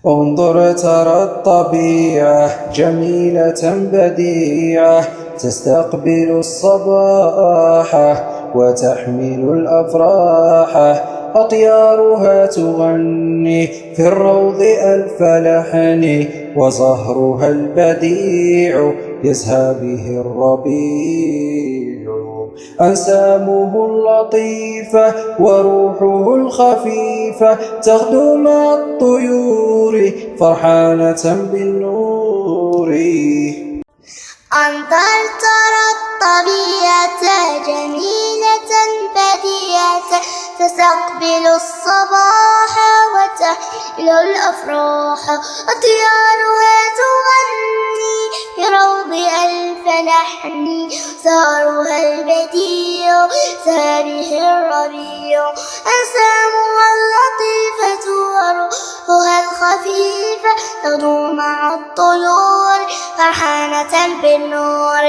انظر ترى الطبيعة جميلة بديعة تستقبل الصباح وتحمل الأفراح، أطيارها تغني في الروض ألف لحن، وزهرها البديع يزهى به الربيع. أنسامه اللطيفة وروحه الخفيفة تغدو مع الطيور فرحانة بالنور. انظر ترى الطبيعة جميلة بديعة تستقبل الصباح وتحمل الأفراح، أطيارها تغني في روض ألف لحن، زهرها البديع زهى به الربيع. أنسامها اللطيفة وروحها الخفيفة تغدو مع الطيور فرحانة بالنور.